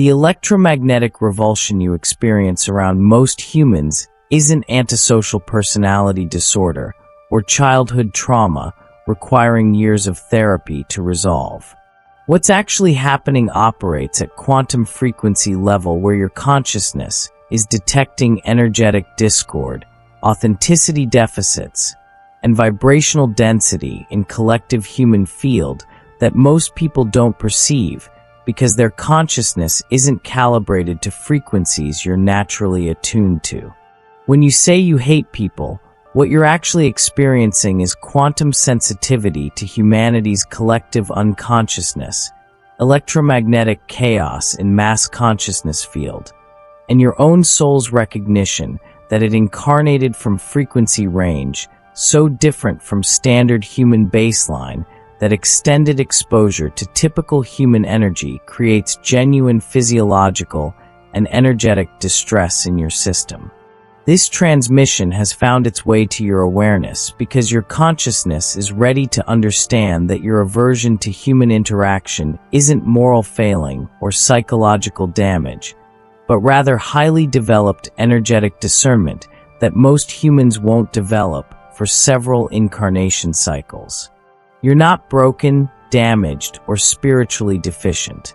The electromagnetic revulsion you experience around most humans isn't antisocial personality disorder or childhood trauma requiring years of therapy to resolve. What's actually happening operates at quantum frequency level where your consciousness is detecting energetic discord, authenticity deficits, and vibrational density in collective human field that most people don't perceive because their consciousness isn't calibrated to frequencies you're naturally attuned to. When you say you hate people, what you're actually experiencing is quantum sensitivity to humanity's collective unconsciousness, electromagnetic chaos in mass consciousness field, and your own soul's recognition that it incarnated from frequency range so different from standard human baseline that extended exposure to typical human energy creates genuine physiological and energetic distress in your system. This transmission has found its way to your awareness because your consciousness is ready to understand that your aversion to human interaction isn't moral failing or psychological damage, but rather highly developed energetic discernment that most humans won't develop for several incarnation cycles. You're not broken, damaged, or spiritually deficient.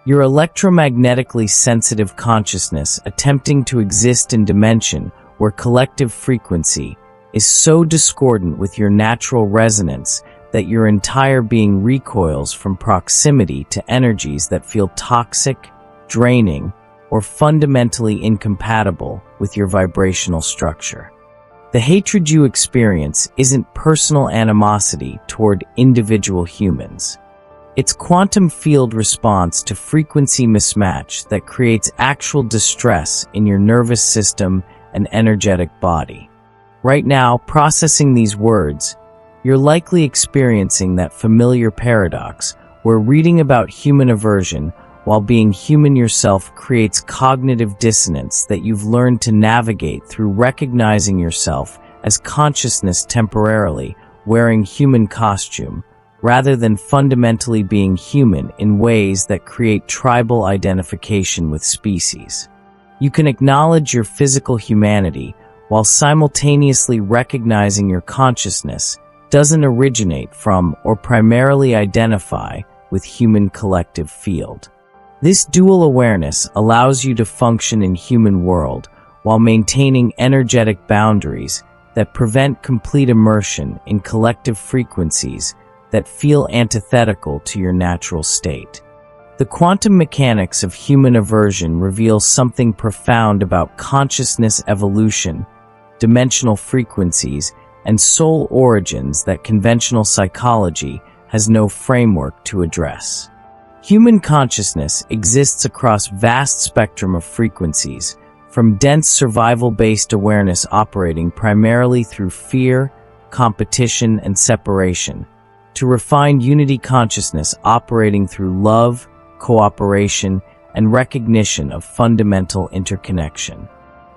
Your electromagnetically sensitive consciousness attempting to exist in dimension where collective frequency is so discordant with your natural resonance that your entire being recoils from proximity to energies that feel toxic, draining, or fundamentally incompatible with your vibrational structure. The hatred you experience isn't personal animosity toward individual humans. It's quantum field response to frequency mismatch that creates actual distress in your nervous system and energetic body. Right now, processing these words, you're likely experiencing that familiar paradox where reading about human aversion while being human yourself creates cognitive dissonance that you've learned to navigate through recognizing yourself as consciousness temporarily wearing human costume, rather than fundamentally being human in ways that create tribal identification with species. You can acknowledge your physical humanity while simultaneously recognizing your consciousness doesn't originate from or primarily identify with human collective field. This dual awareness allows you to function in human world while maintaining energetic boundaries that prevent complete immersion in collective frequencies that feel antithetical to your natural state. The quantum mechanics of human aversion reveal something profound about consciousness evolution, dimensional frequencies, and soul origins that conventional psychology has no framework to address. Human consciousness exists across vast spectrum of frequencies, from dense survival-based awareness operating primarily through fear, competition, and separation, to refined unity consciousness operating through love, cooperation, and recognition of fundamental interconnection.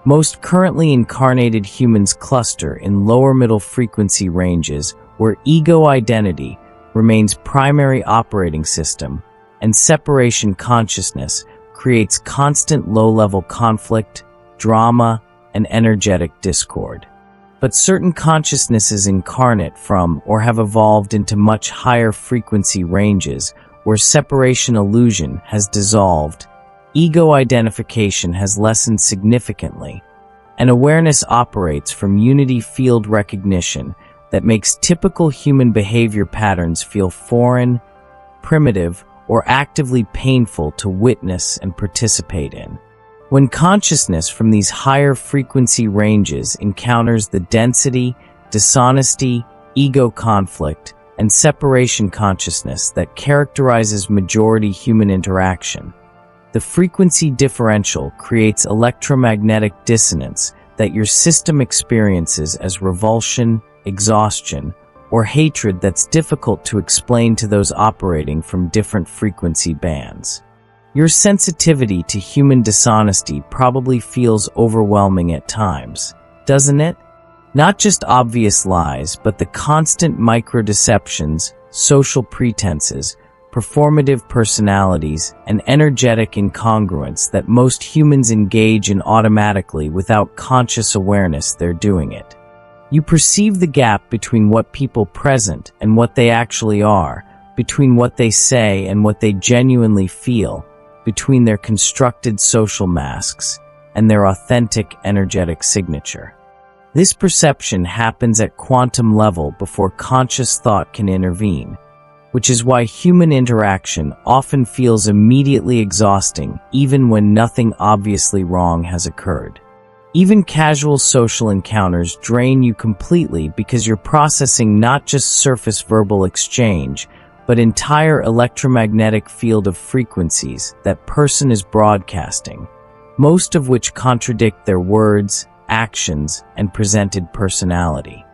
Most currently incarnated humans cluster in lower middle frequency ranges where ego identity remains primary operating system, and separation consciousness creates constant low-level conflict, drama, and energetic discord. But certain consciousnesses incarnate from or have evolved into much higher frequency ranges where separation illusion has dissolved, ego identification has lessened significantly, and awareness operates from unity field recognition that makes typical human behavior patterns feel foreign, primitive, or actively painful to witness and participate in. When consciousness from these higher frequency ranges encounters the density, dishonesty, ego conflict, and separation consciousness that characterizes majority human interaction, the frequency differential creates electromagnetic dissonance that your system experiences as revulsion, exhaustion, or hatred that's difficult to explain to those operating from different frequency bands. Your sensitivity to human dishonesty probably feels overwhelming at times, doesn't it? Not just obvious lies, but the constant micro-deceptions, social pretenses, performative personalities, and energetic incongruence that most humans engage in automatically without conscious awareness they're doing it. You perceive the gap between what people present and what they actually are, between what they say and what they genuinely feel, between their constructed social masks and their authentic energetic signature. This perception happens at quantum level before conscious thought can intervene, which is why human interaction often feels immediately exhausting even when nothing obviously wrong has occurred. Even casual social encounters drain you completely because you're processing not just surface verbal exchange, but entire electromagnetic field of frequencies that person is broadcasting, most of which contradict their words, actions, and presented personality.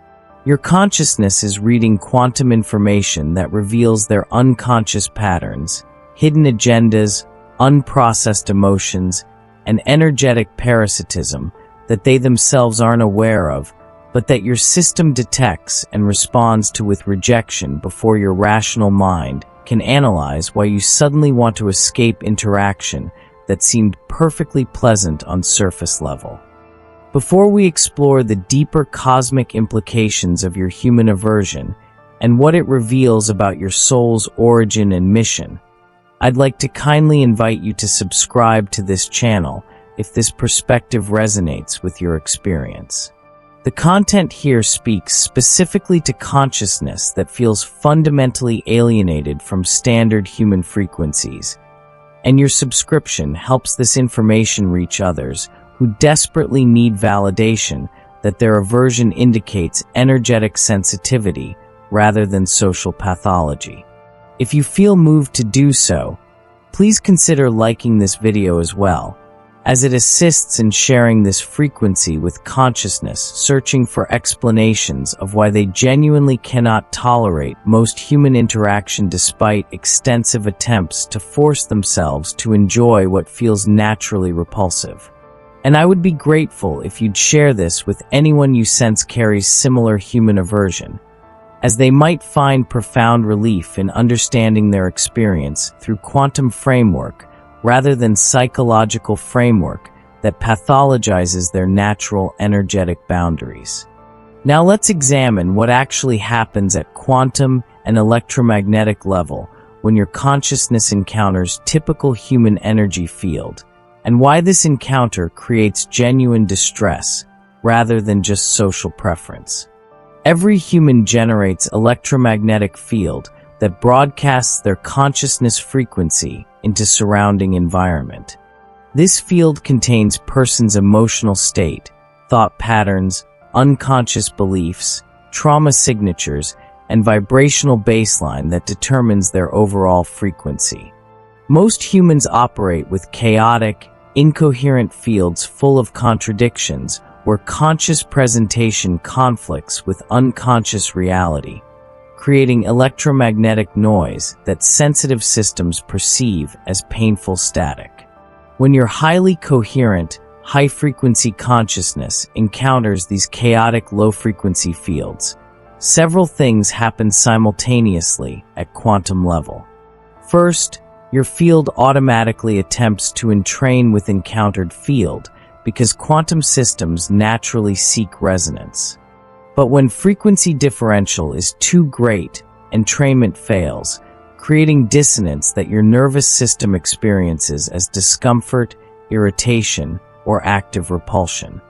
Your consciousness is reading quantum information that reveals their unconscious patterns, hidden agendas, unprocessed emotions, and energetic parasitism that they themselves aren't aware of, but that your system detects and responds to with rejection before your rational mind can analyze why you suddenly want to escape interaction that seemed perfectly pleasant on surface level. Before we explore the deeper cosmic implications of your human aversion and what it reveals about your soul's origin and mission, I'd like to kindly invite you to subscribe to this channel if this perspective resonates with your experience. The content here speaks specifically to consciousness that feels fundamentally alienated from standard human frequencies, and your subscription helps this information reach others who desperately need validation that their aversion indicates energetic sensitivity rather than social pathology. If you feel moved to do so, please consider liking this video as well, as it assists in sharing this frequency with consciousness searching for explanations of why they genuinely cannot tolerate most human interaction despite extensive attempts to force themselves to enjoy what feels naturally repulsive. And I would be grateful if you'd share this with anyone you sense carries similar human aversion, as they might find profound relief in understanding their experience through quantum framework rather than psychological framework that pathologizes their natural energetic boundaries. Now let's examine what actually happens at quantum and electromagnetic level when your consciousness encounters typical human energy field, and why this encounter creates genuine distress rather than just social preference. Every human generates electromagnetic field that broadcasts their consciousness frequency into surrounding environment. This field contains person's emotional state, thought patterns, unconscious beliefs, trauma signatures, and vibrational baseline that determines their overall frequency. Most humans operate with chaotic, incoherent fields full of contradictions where conscious presentation conflicts with unconscious reality, creating electromagnetic noise that sensitive systems perceive as painful static. When your highly coherent, high-frequency consciousness encounters these chaotic low-frequency fields, several things happen simultaneously at quantum level. First, your field automatically attempts to entrain with encountered field because quantum systems naturally seek resonance. But when frequency differential is too great, entrainment fails, creating dissonance that your nervous system experiences as discomfort, irritation, or active repulsion.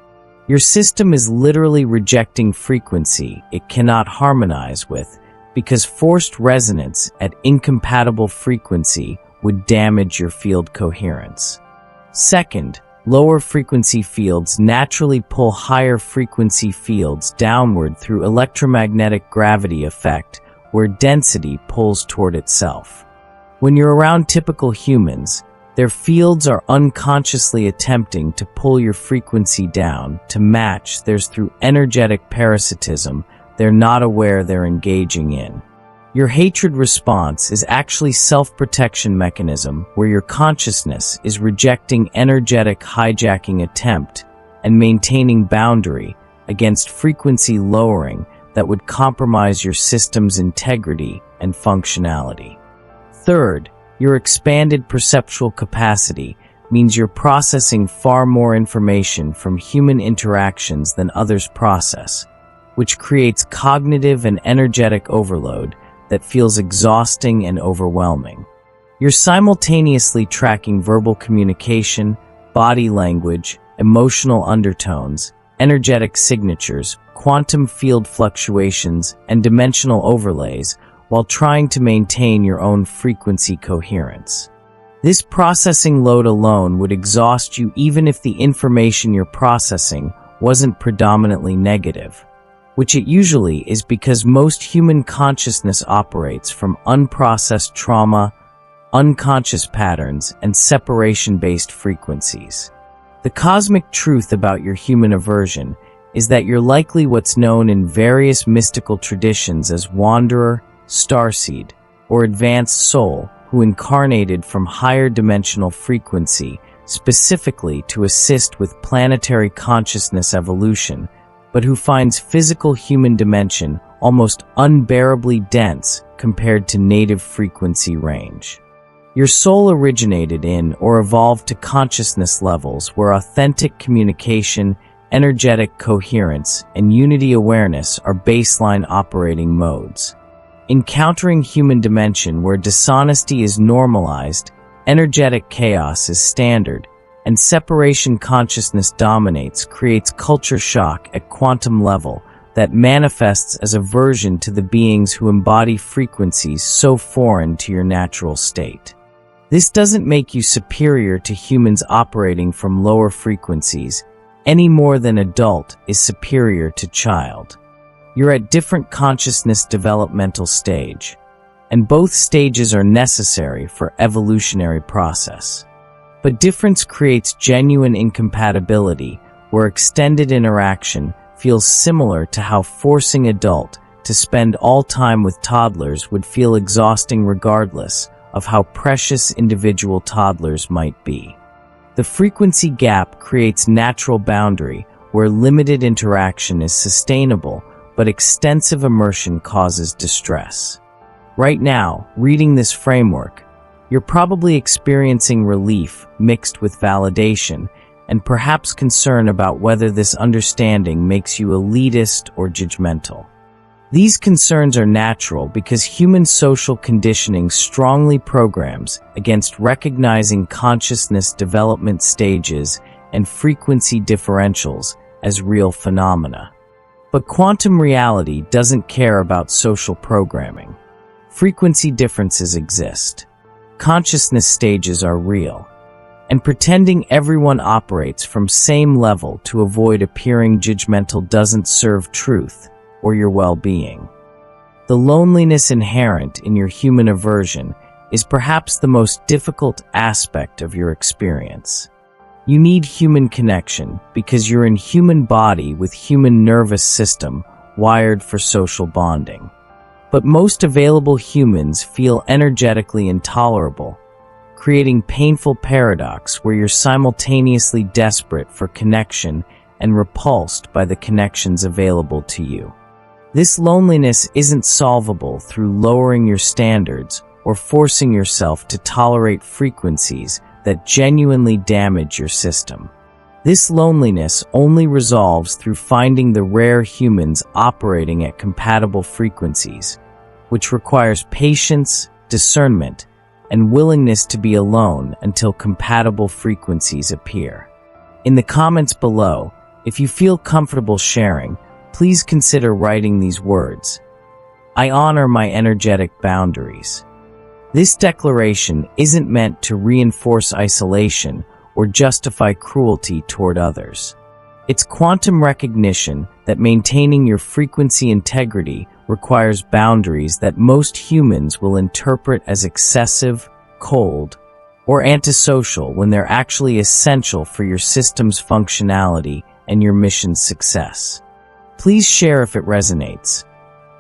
Your system is literally rejecting frequency it cannot harmonize with because forced resonance at incompatible frequency would damage your field coherence. Second, lower frequency fields naturally pull higher frequency fields downward through electromagnetic gravity effect, where density pulls toward itself. When you're around typical humans, their fields are unconsciously attempting to pull your frequency down to match theirs through energetic parasitism they're not aware they're engaging in. Your hatred response is actually self-protection mechanism where your consciousness is rejecting energetic hijacking attempt and maintaining boundary against frequency lowering that would compromise your system's integrity and functionality. Third, your expanded perceptual capacity means you're processing far more information from human interactions than others process, which creates cognitive and energetic overload that feels exhausting and overwhelming. You're simultaneously tracking verbal communication, body language, emotional undertones, energetic signatures, quantum field fluctuations, and dimensional overlays while trying to maintain your own frequency coherence. This processing load alone would exhaust you even if the information you're processing wasn't predominantly negative, which it usually is because most human consciousness operates from unprocessed trauma, unconscious patterns, and separation-based frequencies. The cosmic truth about your human aversion is that you're likely what's known in various mystical traditions as wanderer, starseed, or advanced soul who incarnated from higher dimensional frequency specifically to assist with planetary consciousness evolution, but who finds physical human dimension almost unbearably dense compared to native frequency range. Your soul originated in or evolved to consciousness levels where authentic communication, energetic coherence, and unity awareness are baseline operating modes. Encountering human dimension where dishonesty is normalized, energetic chaos is standard, and separation consciousness dominates creates culture shock at quantum level that manifests as aversion to the beings who embody frequencies so foreign to your natural state. This doesn't make you superior to humans operating from lower frequencies, any more than adult is superior to child. You're at different consciousness developmental stage, and both stages are necessary for evolutionary process. But difference creates genuine incompatibility, where extended interaction feels similar to how forcing adult to spend all time with toddlers would feel exhausting regardless of how precious individual toddlers might be. The frequency gap creates natural boundary where limited interaction is sustainable, but extensive immersion causes distress. Right now, reading this framework, you're probably experiencing relief mixed with validation and perhaps concern about whether this understanding makes you elitist or judgmental. These concerns are natural because human social conditioning strongly programs against recognizing consciousness development stages and frequency differentials as real phenomena. But quantum reality doesn't care about social programming. Frequency differences exist. Consciousness stages are real. And pretending everyone operates from same level to avoid appearing judgmental doesn't serve truth or your well-being. The loneliness inherent in your human aversion is perhaps the most difficult aspect of your experience. You need human connection because you're in human body with human nervous system wired for social bonding. But most available humans feel energetically intolerable, creating painful paradox where you're simultaneously desperate for connection and repulsed by the connections available to you. This loneliness isn't solvable through lowering your standards or forcing yourself to tolerate frequencies that genuinely damage your system. This loneliness only resolves through finding the rare humans operating at compatible frequencies, which requires patience, discernment, and willingness to be alone until compatible frequencies appear. In the comments below, if you feel comfortable sharing, please consider writing these words. I honor my energetic boundaries. This declaration isn't meant to reinforce isolation or justify cruelty toward others. It's quantum recognition that maintaining your frequency integrity requires boundaries that most humans will interpret as excessive, cold, or antisocial when they're actually essential for your system's functionality and your mission's success. Please share if it resonates.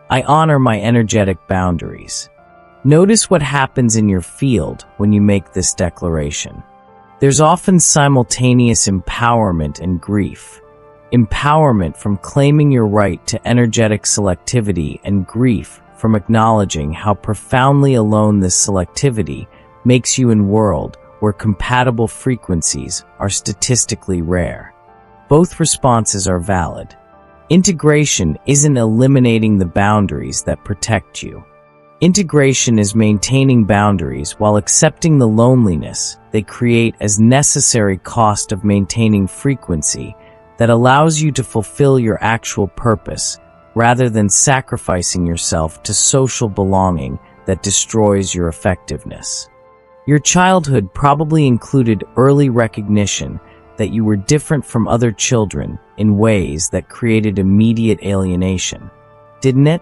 I honor my energetic boundaries. Notice what happens in your field when you make this declaration. There's often simultaneous empowerment and grief. Empowerment from claiming your right to energetic selectivity and grief from acknowledging how profoundly alone this selectivity makes you in a world where compatible frequencies are statistically rare. Both responses are valid. Integration isn't eliminating the boundaries that protect you. Integration is maintaining boundaries while accepting the loneliness they create as necessary cost of maintaining frequency that allows you to fulfill your actual purpose rather than sacrificing yourself to social belonging that destroys your effectiveness. Your childhood probably included early recognition that you were different from other children in ways that created immediate alienation, didn't it?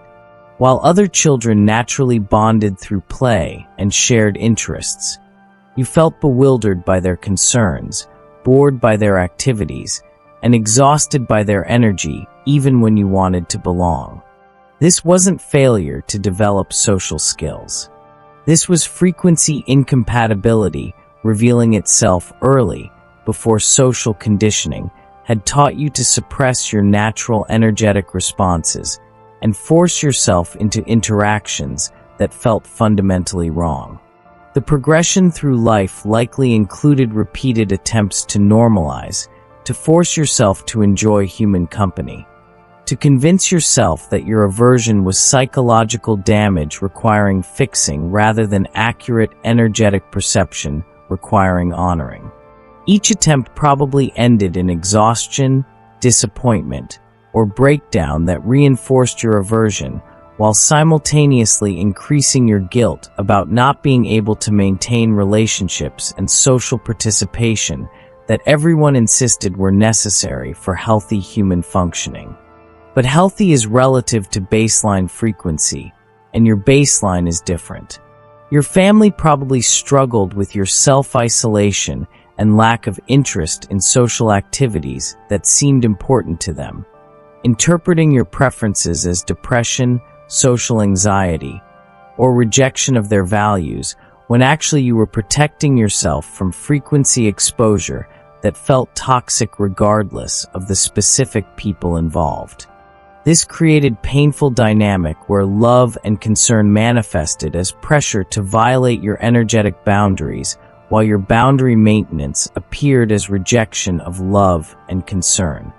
While other children naturally bonded through play and shared interests, you felt bewildered by their concerns, bored by their activities, and exhausted by their energy even when you wanted to belong. This wasn't failure to develop social skills. This was frequency incompatibility revealing itself early before social conditioning had taught you to suppress your natural energetic responses and force yourself into interactions that felt fundamentally wrong. The progression through life likely included repeated attempts to normalize, to force yourself to enjoy human company, to convince yourself that your aversion was psychological damage requiring fixing rather than accurate energetic perception requiring honoring. Each attempt probably ended in exhaustion, disappointment, or breakdown that reinforced your aversion while simultaneously increasing your guilt about not being able to maintain relationships and social participation that everyone insisted were necessary for healthy human functioning. But healthy is relative to baseline frequency, and your baseline is different. Your family probably struggled with your self-isolation and lack of interest in social activities that seemed important to them, interpreting your preferences as depression, social anxiety, or rejection of their values when actually you were protecting yourself from frequency exposure that felt toxic regardless of the specific people involved. This created painful dynamic where love and concern manifested as pressure to violate your energetic boundaries, while your boundary maintenance appeared as rejection of love and concern.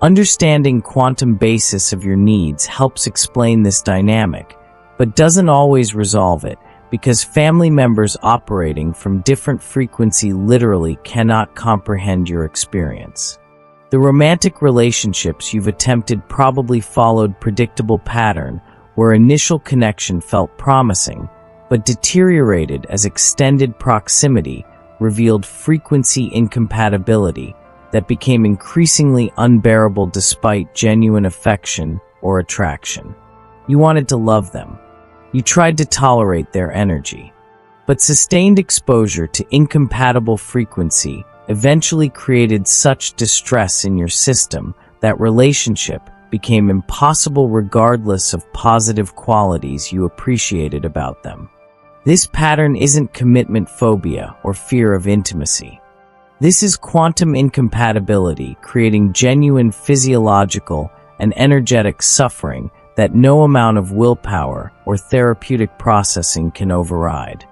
Understanding quantum basis of your needs helps explain this dynamic, but doesn't always resolve it, because family members operating from different frequency literally cannot comprehend your experience. The romantic relationships you've attempted probably followed predictable pattern where initial connection felt promising, but deteriorated as extended proximity revealed frequency incompatibility that became increasingly unbearable despite genuine affection or attraction. You wanted to love them. You tried to tolerate their energy. But sustained exposure to incompatible frequency eventually created such distress in your system that relationship became impossible regardless of positive qualities you appreciated about them. This pattern isn't commitment phobia or fear of intimacy. This is quantum incompatibility creating genuine physiological and energetic suffering that no amount of willpower or therapeutic processing can override.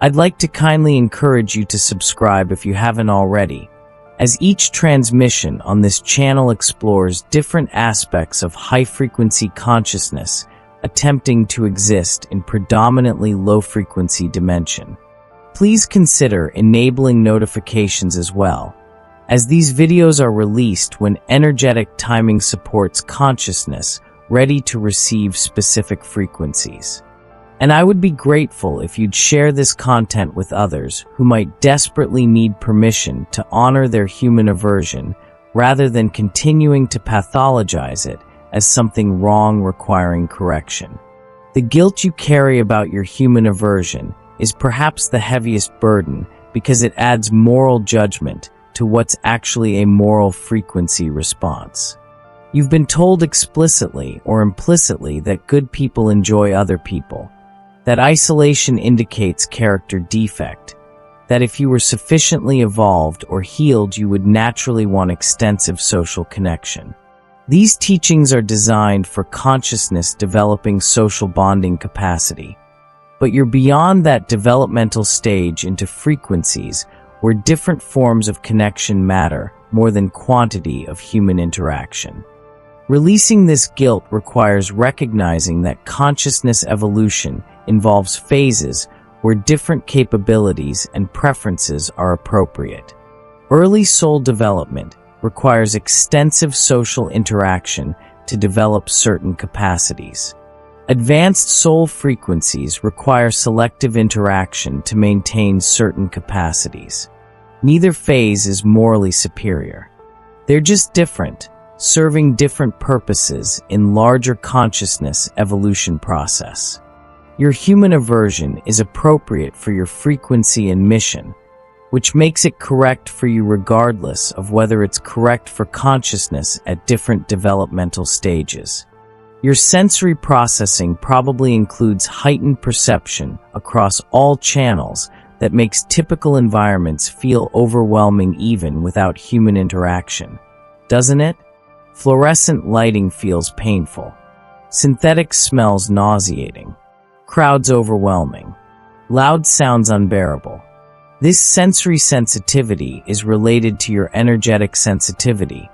I'd like to kindly encourage you to subscribe if you haven't already, as each transmission on this channel explores different aspects of high-frequency consciousness attempting to exist in predominantly low-frequency dimension. Please consider enabling notifications as well, as these videos are released when energetic timing supports consciousness ready to receive specific frequencies. And I would be grateful if you'd share this content with others who might desperately need permission to honor their human aversion rather than continuing to pathologize it as something wrong requiring correction. The guilt you carry about your human aversion is perhaps the heaviest burden because it adds moral judgment to what's actually a moral frequency response. You've been told explicitly or implicitly that good people enjoy other people, that isolation indicates character defect, that if you were sufficiently evolved or healed you would naturally want extensive social connection. These teachings are designed for consciousness developing social bonding capacity. But you're beyond that developmental stage into frequencies where different forms of connection matter more than quantity of human interaction. Releasing this guilt requires recognizing that consciousness evolution involves phases where different capabilities and preferences are appropriate. Early soul development requires extensive social interaction to develop certain capacities. Advanced soul frequencies require selective interaction to maintain certain capacities. Neither phase is morally superior. They're just different, serving different purposes in larger consciousness evolution process. Your human aversion is appropriate for your frequency and mission, which makes it correct for you regardless of whether it's correct for consciousness at different developmental stages. Your sensory processing probably includes heightened perception across all channels that makes typical environments feel overwhelming even without human interaction. Doesn't it? Fluorescent lighting feels painful. Synthetic smells nauseating. Crowds overwhelming. Loud sounds unbearable. This sensory sensitivity is related to your energetic sensitivity,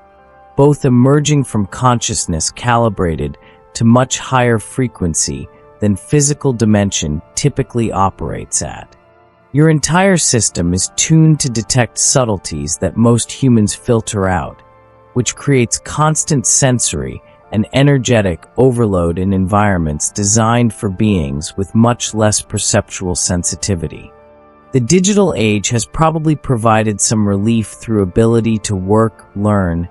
both emerging from consciousness calibrated to much higher frequency than physical dimension typically operates at. Your entire system is tuned to detect subtleties that most humans filter out, which creates constant sensory and energetic overload in environments designed for beings with much less perceptual sensitivity. The digital age has probably provided some relief through ability to work, learn,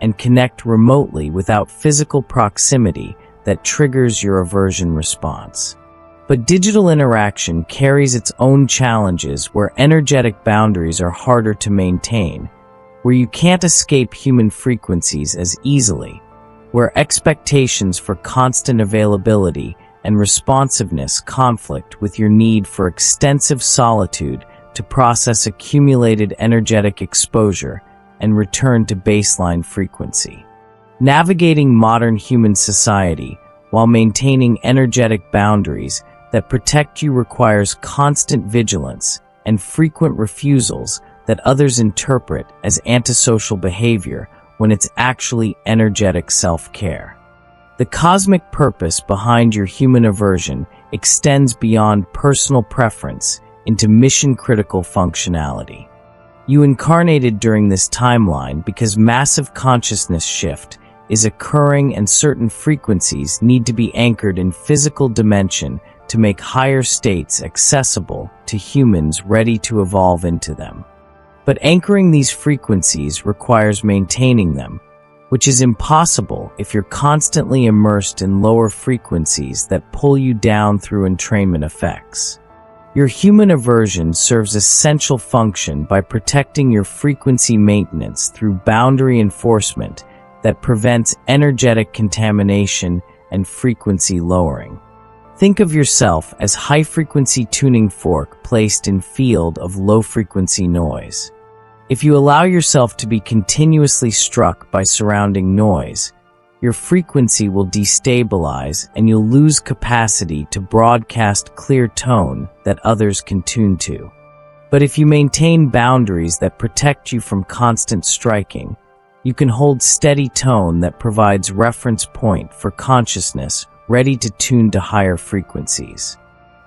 and connect remotely without physical proximity that triggers your aversion response. But digital interaction carries its own challenges where energetic boundaries are harder to maintain, where you can't escape human frequencies as easily, where expectations for constant availability and responsiveness conflict with your need for extensive solitude to process accumulated energetic exposure and return to baseline frequency. Navigating modern human society while maintaining energetic boundaries that protect you requires constant vigilance and frequent refusals that others interpret as antisocial behavior when it's actually energetic self-care. The cosmic purpose behind your human aversion extends beyond personal preference into mission-critical functionality. You incarnated during this timeline because massive consciousness shift is occurring and certain frequencies need to be anchored in physical dimension to make higher states accessible to humans ready to evolve into them. But anchoring these frequencies requires maintaining them, which is impossible if you're constantly immersed in lower frequencies that pull you down through entrainment effects. Your human aversion serves essential function by protecting your frequency maintenance through boundary enforcement that prevents energetic contamination and frequency lowering. Think of yourself as high-frequency tuning fork placed in field of low-frequency noise. If you allow yourself to be continuously struck by surrounding noise, your frequency will destabilize and you'll lose capacity to broadcast clear tone that others can tune to. But if you maintain boundaries that protect you from constant striking, you can hold steady tone that provides reference point for consciousness ready to tune to higher frequencies.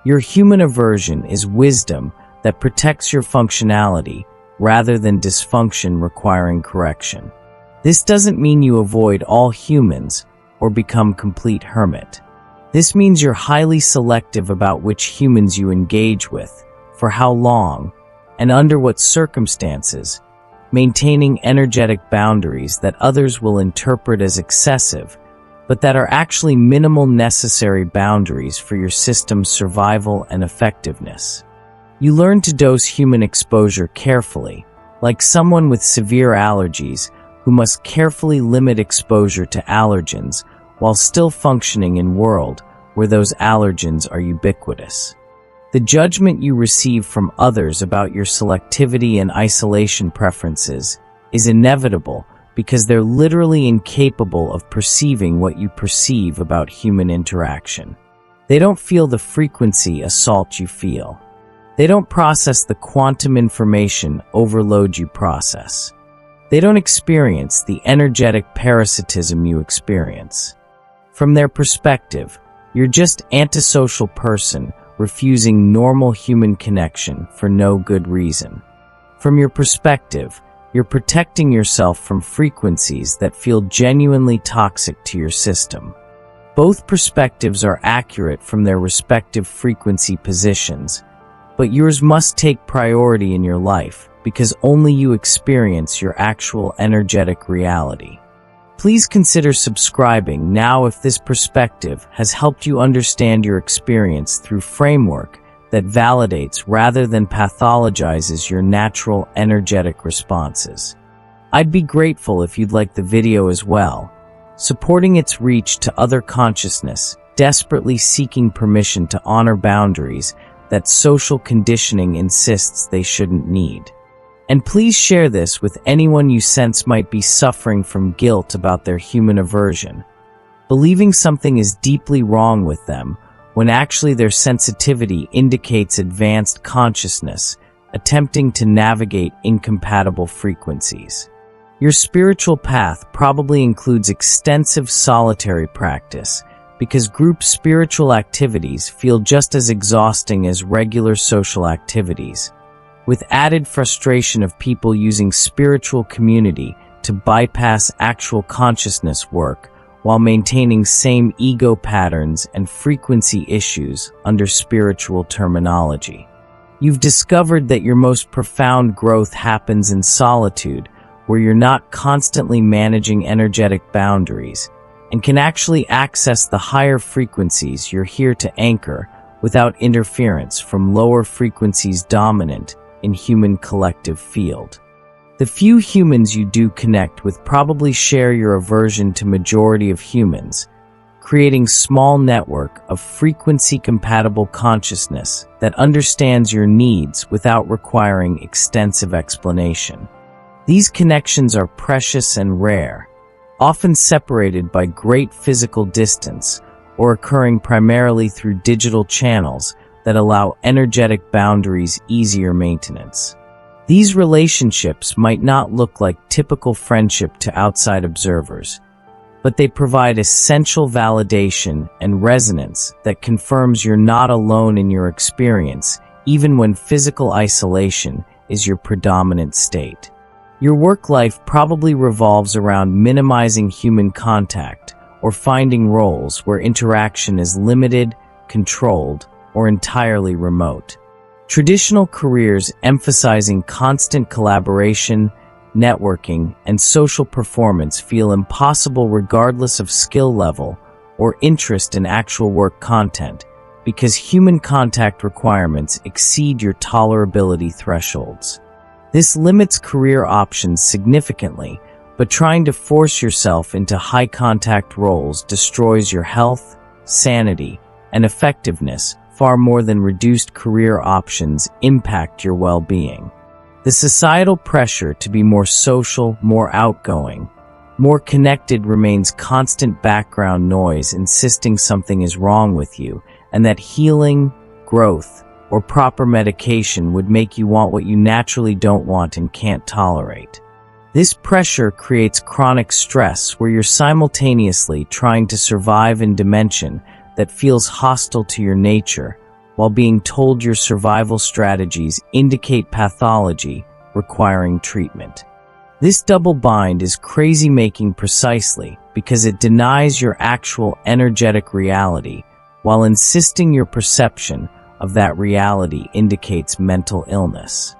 Your human aversion is wisdom that protects your functionality rather than dysfunction requiring correction. This doesn't mean you avoid all humans or become complete hermit. This means you're highly selective about which humans you engage with, for how long, and under what circumstances, maintaining energetic boundaries that others will interpret as excessive, but that are actually minimal necessary boundaries for your system's survival and effectiveness. You learn to dose human exposure carefully, like someone with severe allergies who must carefully limit exposure to allergens while still functioning in a world where those allergens are ubiquitous. The judgment you receive from others about your selectivity and isolation preferences is inevitable because they're literally incapable of perceiving what you perceive about human interaction. They don't feel the frequency assault you feel. They don't process the quantum information overload you process. They don't experience the energetic parasitism you experience. From their perspective, you're just an antisocial person refusing normal human connection for no good reason. From your perspective, you're protecting yourself from frequencies that feel genuinely toxic to your system. Both perspectives are accurate from their respective frequency positions, but yours must take priority in your life because only you experience your actual energetic reality. Please consider subscribing now if this perspective has helped you understand your experience through framework that validates rather than pathologizes your natural energetic responses. I'd be grateful if you'd like the video as well, supporting its reach to other consciousness, desperately seeking permission to honor boundaries that social conditioning insists they shouldn't need. And please share this with anyone you sense might be suffering from guilt about their human aversion, believing something is deeply wrong with them when actually their sensitivity indicates advanced consciousness, attempting to navigate incompatible frequencies. Your spiritual path probably includes extensive solitary practice, because group spiritual activities feel just as exhausting as regular social activities, with added frustration of people using spiritual community to bypass actual consciousness work while maintaining same ego patterns and frequency issues under spiritual terminology. You've discovered that your most profound growth happens in solitude, where you're not constantly managing energetic boundaries and can actually access the higher frequencies you're here to anchor without interference from lower frequencies dominant in human collective field. The few humans you do connect with probably share your aversion to majority of humans, creating small network of frequency-compatible consciousness that understands your needs without requiring extensive explanation. These connections are precious and rare, often separated by great physical distance or occurring primarily through digital channels that allow energetic boundaries easier maintenance. These relationships might not look like typical friendship to outside observers, but they provide essential validation and resonance that confirms you're not alone in your experience, even when physical isolation is your predominant state. Your work life probably revolves around minimizing human contact or finding roles where interaction is limited, controlled, or entirely remote. Traditional careers emphasizing constant collaboration, networking, and social performance feel impossible regardless of skill level or interest in actual work content, because human contact requirements exceed your tolerability thresholds. This limits career options significantly, but trying to force yourself into high-contact roles destroys your health, sanity, and effectiveness far more than reduced career options impact your well-being. The societal pressure to be more social, more outgoing, more connected remains constant background noise insisting something is wrong with you, and that healing, growth, or proper medication would make you want what you naturally don't want and can't tolerate. This pressure creates chronic stress where you're simultaneously trying to survive in dimension that feels hostile to your nature, while being told your survival strategies indicate pathology requiring treatment. This double bind is crazy-making precisely because it denies your actual energetic reality, while insisting your perception of that reality indicates mental illness.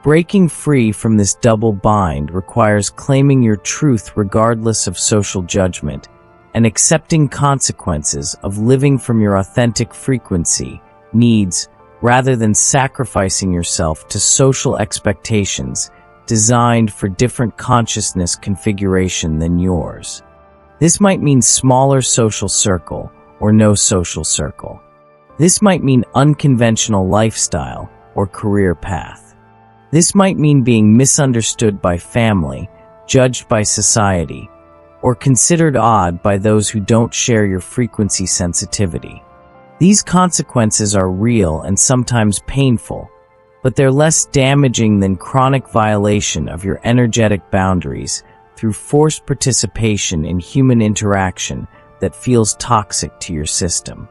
Breaking free from this double bind requires claiming your truth regardless of social judgment, and accepting consequences of living from your authentic frequency, needs, rather than sacrificing yourself to social expectations designed for different consciousness configuration than yours. This might mean smaller social circle or no social circle. This might mean unconventional lifestyle or career path. This might mean being misunderstood by family, judged by society, or considered odd by those who don't share your frequency sensitivity. These consequences are real and sometimes painful, but they're less damaging than chronic violation of your energetic boundaries through forced participation in human interaction that feels toxic to your system.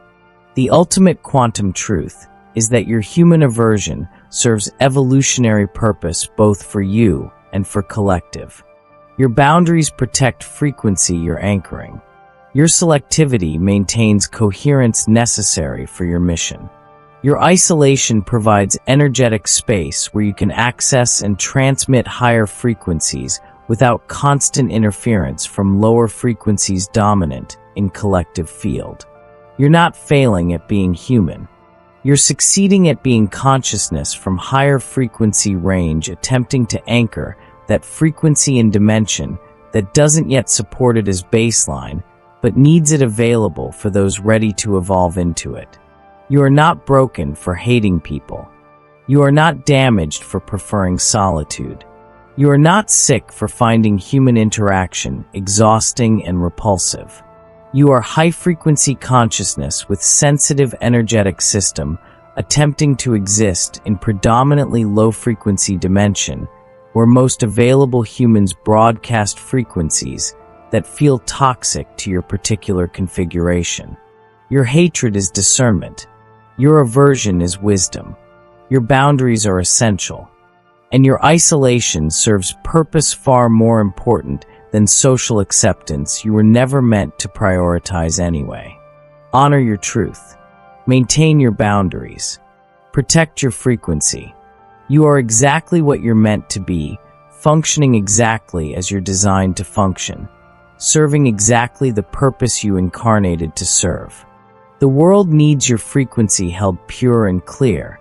The ultimate quantum truth is that your human aversion serves evolutionary purpose both for you and for collective. Your boundaries protect frequency you're anchoring. Your selectivity maintains coherence necessary for your mission. Your isolation provides energetic space where you can access and transmit higher frequencies without constant interference from lower frequencies dominant in collective field. You're not failing at being human. You're succeeding at being consciousness from higher frequency range, attempting to anchor that frequency and dimension that doesn't yet support it as baseline, but needs it available for those ready to evolve into it. You are not broken for hating people. You are not damaged for preferring solitude. You are not sick for finding human interaction exhausting and repulsive. You are high-frequency consciousness with sensitive energetic system attempting to exist in predominantly low-frequency dimension where most available humans broadcast frequencies that feel toxic to your particular configuration. Your hatred is discernment. Your aversion is wisdom. Your boundaries are essential. And your isolation serves purpose far more important than social acceptance you were never meant to prioritize anyway. Honor your truth. Maintain your boundaries. Protect your frequency. You are exactly what you're meant to be, functioning exactly as you're designed to function, serving exactly the purpose you incarnated to serve. The world needs your frequency held pure and clear,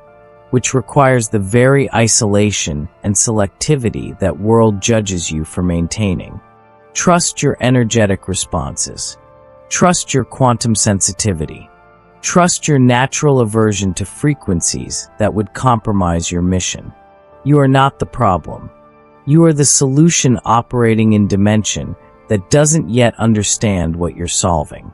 which requires the very isolation and selectivity that world judges you for maintaining. Trust your energetic responses. Trust your quantum sensitivity. Trust your natural aversion to frequencies that would compromise your mission. You are not the problem. You are the solution operating in dimension that doesn't yet understand what you're solving.